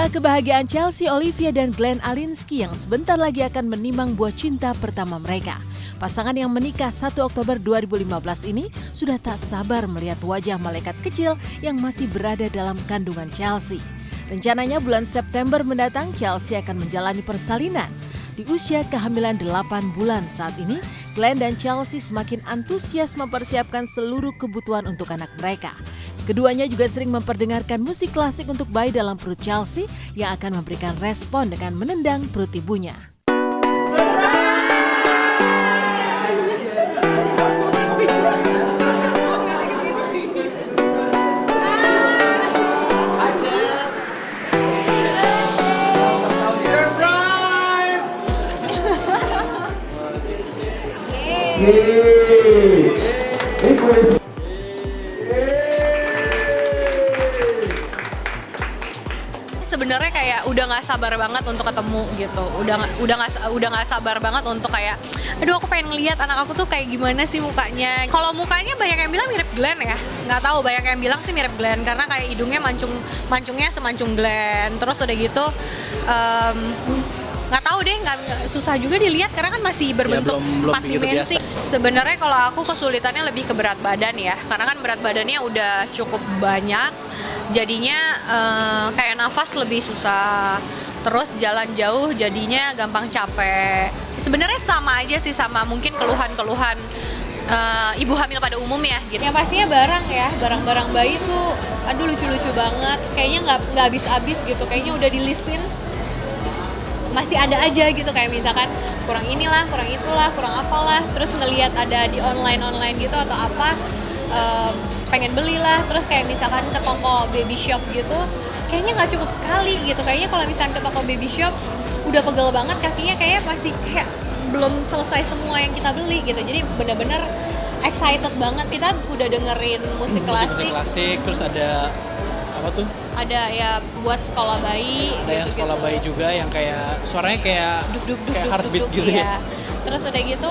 Inilah kebahagiaan Chelsea Olivia dan Glenn Alinsky yang sebentar lagi akan menimang buah cinta pertama mereka. Pasangan yang menikah 1 Oktober 2015 ini sudah tak sabar melihat wajah malaikat kecil yang masih berada dalam kandungan Chelsea. Rencananya bulan September mendatang Chelsea akan menjalani persalinan. Di usia kehamilan 8 bulan saat ini, Glenn dan Chelsea semakin antusias mempersiapkan seluruh kebutuhan untuk anak mereka. Keduanya juga sering memperdengarkan musik klasik untuk bayi dalam perut Chelsea yang akan memberikan respon dengan menendang perut ibunya. Sebenarnya kayak udah nggak sabar banget untuk ketemu gitu, udah nggak sabar banget untuk kayak, aduh aku pengen ngeliat anak aku tuh kayak gimana sih mukanya. Kalau mukanya banyak yang bilang mirip Glenn ya, nggak tahu, banyak yang bilang sih mirip Glenn karena kayak hidungnya mancungnya semancung Glenn. Terus udah gitu nggak tahu deh, nggak susah juga dilihat karena kan masih berbentuk belum 4 dimensi. Sebenarnya kalau aku kesulitannya lebih ke berat badan ya, karena kan berat badannya udah cukup banyak, jadinya kayak nafas lebih susah, terus jalan jauh jadinya gampang capek. Sebenarnya sama aja sih, sama mungkin keluhan-keluhan ibu hamil pada umumnya gitu. Yang pastinya barang-barang bayi tuh aduh lucu-lucu banget, kayaknya nggak habis-habis gitu, kayaknya udah di-listin masih ada aja gitu, kayak misalkan kurang inilah, kurang itulah, kurang apalah, terus ngelihat ada di online gitu atau apa, pengen belilah, terus kayak misalkan ke toko baby shop gitu, kayaknya nggak cukup sekali gitu, kayaknya kalau misalkan ke toko baby shop udah pegel banget kakinya, kayak masih kayak belum selesai semua yang kita beli gitu, jadi bener-bener excited banget. Kita udah dengerin musik klasik, terus ada apa tuh? Ada ya buat sekolah bayi. Ada yang sekolah bayi juga yang kayak suaranya kayak kayak heartbeat gitu ya. Terus udah gitu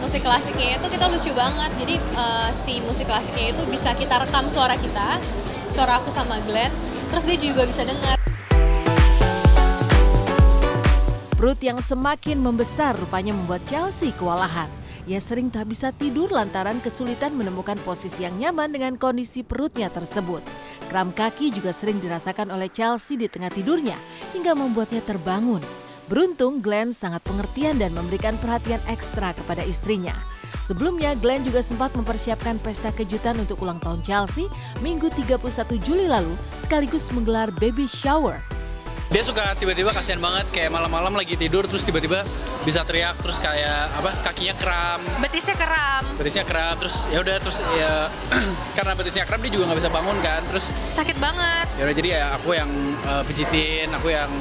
musik klasiknya itu kita lucu banget. Jadi si musik klasiknya itu bisa kita rekam suara kita, suara aku sama Glenn, terus dia juga bisa dengar. Perut yang semakin membesar rupanya membuat Chelsea kewalahan. Ia sering tak bisa tidur lantaran kesulitan menemukan posisi yang nyaman dengan kondisi perutnya tersebut. Kram kaki juga sering dirasakan oleh Chelsea di tengah tidurnya hingga membuatnya terbangun. Beruntung Glenn sangat pengertian dan memberikan perhatian ekstra kepada istrinya. Sebelumnya Glenn juga sempat mempersiapkan pesta kejutan untuk ulang tahun Chelsea Minggu 31 Juli lalu sekaligus menggelar baby shower. Dia suka tiba-tiba, kasihan banget, kayak malam-malam lagi tidur terus tiba-tiba bisa teriak, terus kayak apa, kakinya kram, betisnya kram, terus ya udah, terus ya karena betisnya kram dia juga nggak bisa bangun kan, terus Sakit banget. ya udah, jadi ya aku yang pijitin, aku yang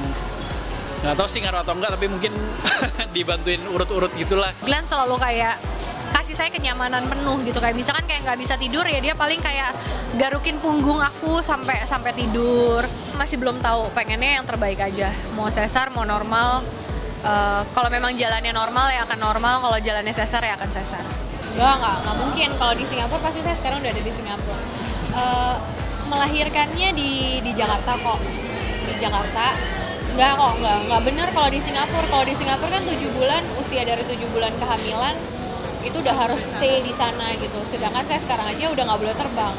nggak tahu sih ngaruh atau enggak, tapi mungkin dibantuin urut-urut gitulah. Glenn selalu kayak kasih saya kenyamanan penuh gitu, kayak misalkan kayak nggak bisa tidur ya dia paling kayak garukin punggung aku sampai tidur. Masih belum tahu, pengennya yang terbaik aja, mau sesar mau normal. Kalau memang jalannya normal ya akan normal, kalau jalannya sesar ya akan sesar. Nggak mungkin. Kalau di Singapura pasti saya sekarang udah ada di Singapura. Melahirkannya di Jakarta kok, di Jakarta. Nggak bener kalau di Singapura. Kalau di Singapura kan 7 bulan, usia dari 7 bulan kehamilan itu udah harus stay di sana gitu. Sedangkan saya sekarang aja udah nggak boleh terbang.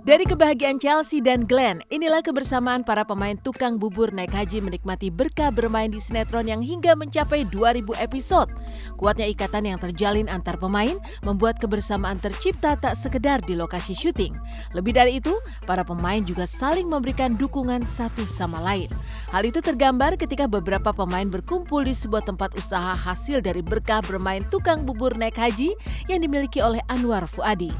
Dari kebahagiaan Chelsea dan Glenn, inilah kebersamaan para pemain tukang bubur naik haji menikmati berkah bermain di sinetron yang hingga mencapai 2000 episode. Kuatnya ikatan yang terjalin antar pemain membuat kebersamaan tercipta tak sekedar di lokasi syuting. Lebih dari itu, para pemain juga saling memberikan dukungan satu sama lain. Hal itu tergambar ketika beberapa pemain berkumpul di sebuah tempat usaha hasil dari berkah bermain tukang bubur naik haji yang dimiliki oleh Anwar Fuady.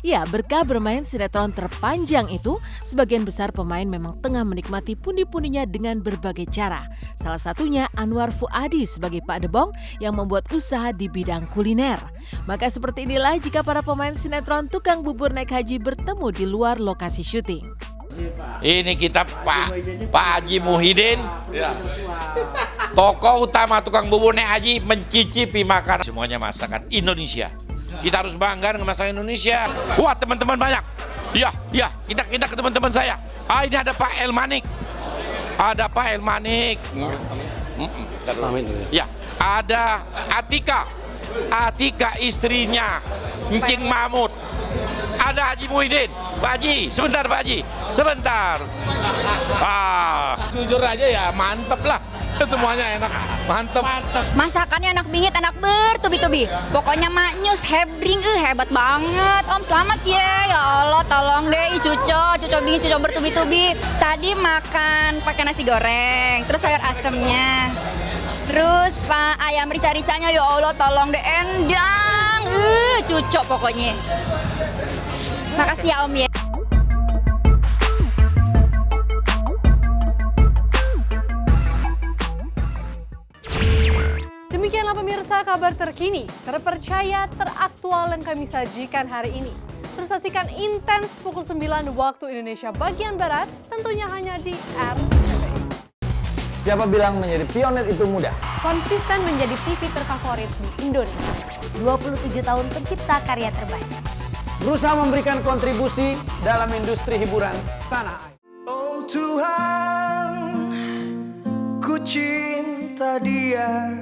Ya, berkah bermain sinetron terpanjang itu, sebagian besar pemain memang tengah menikmati pundi-pundinya dengan berbagai cara. Salah satunya Anwar Fuady sebagai Pak Debong yang membuat usaha di bidang kuliner. Maka seperti inilah jika para pemain sinetron tukang bubur naik haji bertemu di luar lokasi syuting. Ini kita Pak Haji Muhyiddin, tokoh utama tukang bubur naik haji, mencicipi makanan semuanya masakan Indonesia. Kita harus bangga dengan masakan Indonesia. Wah, teman-teman banyak. Ya, kita ke teman-teman saya. Ini ada Pak Elmanik. Ada Pak Elmanik. Ya, ada Atika. Atika istrinya Encing Mahmud. Ada Haji Muhyiddin. Pak Haji, sebentar Pak Haji. Sebentar. Jujur aja ya, mantep lah. Semuanya enak, mantep. Masakannya enak bingit, enak bertubi-tubi. Pokoknya maknyus, hebring, hebat banget. Om selamat ya. Ya Allah, tolong deh, cuco bingit, cuco bertubi-tubi. Tadi makan pakai nasi goreng, terus sayur asemnya. Terus Pak ayam rica-ricanya, ya Allah, tolong deh, endang. Cuco pokoknya. Makasih ya Om ya. Demikianlah pemirsa kabar terkini, terpercaya, teraktual yang kami sajikan hari ini. Terus saksikan Intens pukul 9 waktu Indonesia bagian Barat, tentunya hanya di RCTI. Siapa bilang menjadi pionir itu mudah? Konsisten menjadi TV terfavorit di Indonesia. 27 tahun pencipta karya terbaik. Berusaha memberikan kontribusi dalam industri hiburan tanah air. Oh Tuhan, ku cinta dia,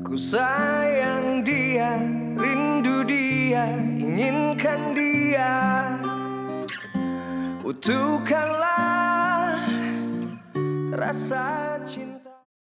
ku sayang dia, rindu dia, inginkan dia. Butuhkanlah rasa cinta.